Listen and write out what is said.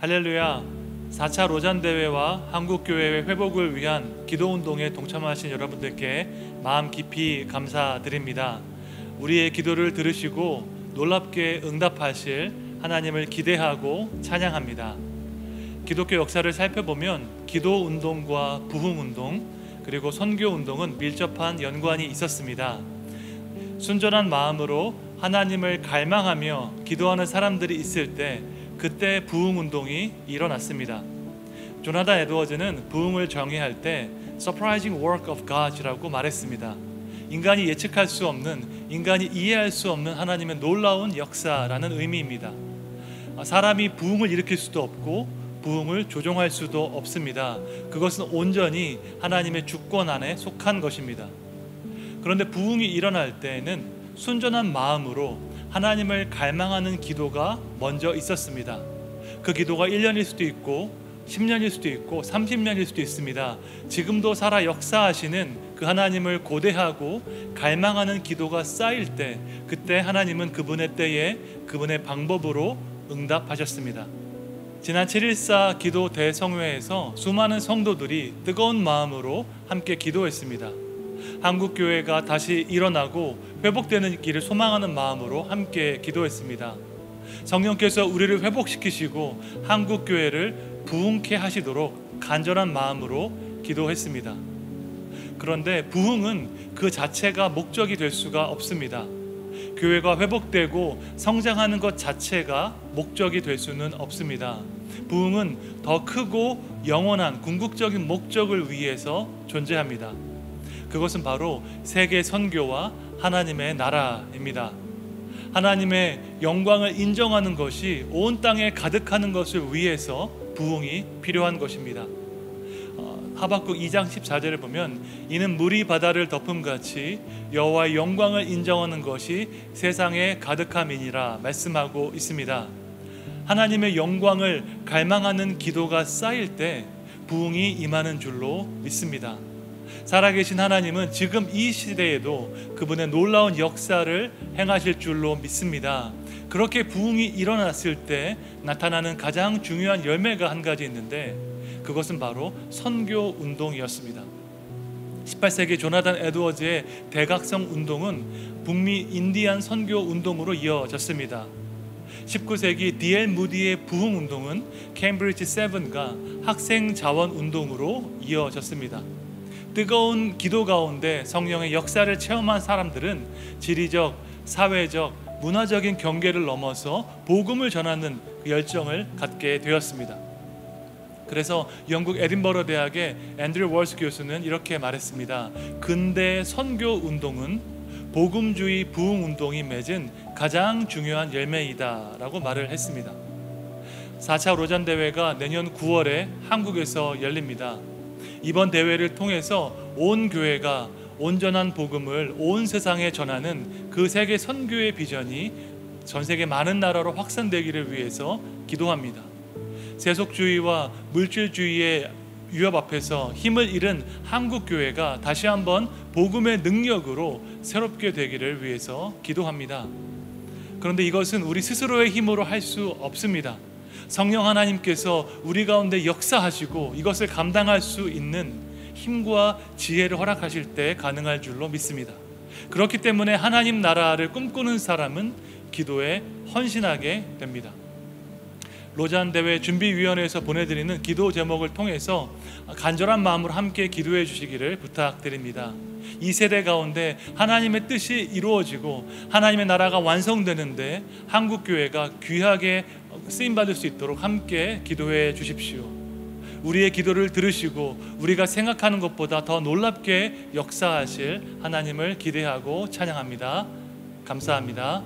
할렐루야. 4차 로잔대회와 한국교회의 회복을 위한 기도운동에 동참하신 여러분들께 마음 깊이 감사드립니다. 우리의 기도를 들으시고 놀랍게 응답하실 하나님을 기대하고 찬양합니다. 기독교 역사를 살펴보면 기도운동과 부흥운동 그리고 선교운동은 밀접한 연관이 있었습니다. 순전한 마음으로 하나님을 갈망하며 기도하는 사람들이 있을 때 그때 부흥운동이 일어났습니다. 조나단 에드워즈는 부흥을 정의할 때 Surprising Work of God이라고 말했습니다. 인간이 예측할 수 없는, 인간이 이해할 수 없는 하나님의 놀라운 역사라는 의미입니다. 사람이 부흥을 일으킬 수도 없고 부흥을 조종할 수도 없습니다. 그것은 온전히 하나님의 주권 안에 속한 것입니다. 그런데 부흥이 일어날 때에는 순전한 마음으로 하나님을 갈망하는 기도가 먼저 있었습니다. 그 기도가 1년일 수도 있고 10년일 수도 있고 30년일 수도 있습니다. 지금도 살아 역사하시는 그 하나님을 고대하고 갈망하는 기도가 쌓일 때 그때 하나님은 그분의 때에 그분의 방법으로 응답하셨습니다. 지난 7.14 기도 대성회에서 수많은 성도들이 뜨거운 마음으로 함께 기도했습니다. 한국교회가 다시 일어나고 회복되는 길을 소망하는 마음으로 함께 기도했습니다. 성령께서 우리를 회복시키시고 한국교회를 부흥케 하시도록 간절한 마음으로 기도했습니다. 그런데 부흥은 그 자체가 목적이 될 수가 없습니다. 교회가 회복되고 성장하는 것 자체가 목적이 될 수는 없습니다. 부흥은 더 크고 영원한 궁극적인 목적을 위해서 존재합니다. 그것은 바로 세계 선교와 하나님의 나라입니다. 하나님의 영광을 인정하는 것이 온 땅에 가득하는 것을 위해서 부흥이 필요한 것입니다. 하박국 2장 14절을 보면 이는 물이 바다를 덮음같이 여호와의 영광을 인정하는 것이 세상에 가득함이니라 말씀하고 있습니다. 하나님의 영광을 갈망하는 기도가 쌓일 때 부흥이 임하는 줄로 믿습니다. 살아계신 하나님은 지금 이 시대에도 그분의 놀라운 역사를 행하실 줄로 믿습니다. 그렇게 부흥이 일어났을 때 나타나는 가장 중요한 열매가 한 가지 있는데 그것은 바로 선교 운동이었습니다. 18세기 조나단 에드워즈의 대각성 운동은 북미 인디안 선교 운동으로 이어졌습니다. 19세기 D.L. 무디의 부흥 운동은 캠브리지 7과 학생 자원 운동으로 이어졌습니다. 뜨거운 기도 가운데 성령의 역사를 체험한 사람들은 지리적, 사회적, 문화적인 경계를 넘어서 복음을 전하는 그 열정을 갖게 되었습니다. 그래서 영국 에딘버러 대학의 앤드류 월스 교수는 이렇게 말했습니다. 근대 선교 운동은 복음주의 부흥 운동이 맺은 가장 중요한 열매이다 라고 말을 했습니다. 4차 로잔 대회가 내년 9월에 한국에서 열립니다. 이번 대회를 통해서 온 교회가 온전한 복음을 온 세상에 전하는 그 세계 선교의 비전이 전 세계 많은 나라로 확산되기를 위해서 기도합니다. 세속주의와 물질주의의 위협 앞에서 힘을 잃은 한국교회가 다시 한번 복음의 능력으로 새롭게 되기를 위해서 기도합니다. 그런데 이것은 우리 스스로의 힘으로 할 수 없습니다. 성령 하나님께서 우리 가운데 역사하시고 이것을 감당할 수 있는 힘과 지혜를 허락하실 때 가능할 줄로 믿습니다. 그렇기 때문에 하나님 나라를 꿈꾸는 사람은 기도에 헌신하게 됩니다. 로잔 대회 준비위원회에서 보내드리는 기도 제목을 통해서 간절한 마음으로 함께 기도해 주시기를 부탁드립니다. 이 세대 가운데 하나님의 뜻이 이루어지고 하나님의 나라가 완성되는데 한국교회가 귀하게 쓰임받을 수 있도록 함께 기도해 주십시오. 우리의 기도를 들으시고 우리가 생각하는 것보다 더 놀랍게 역사하실 하나님을 기대하고 찬양합니다. 감사합니다.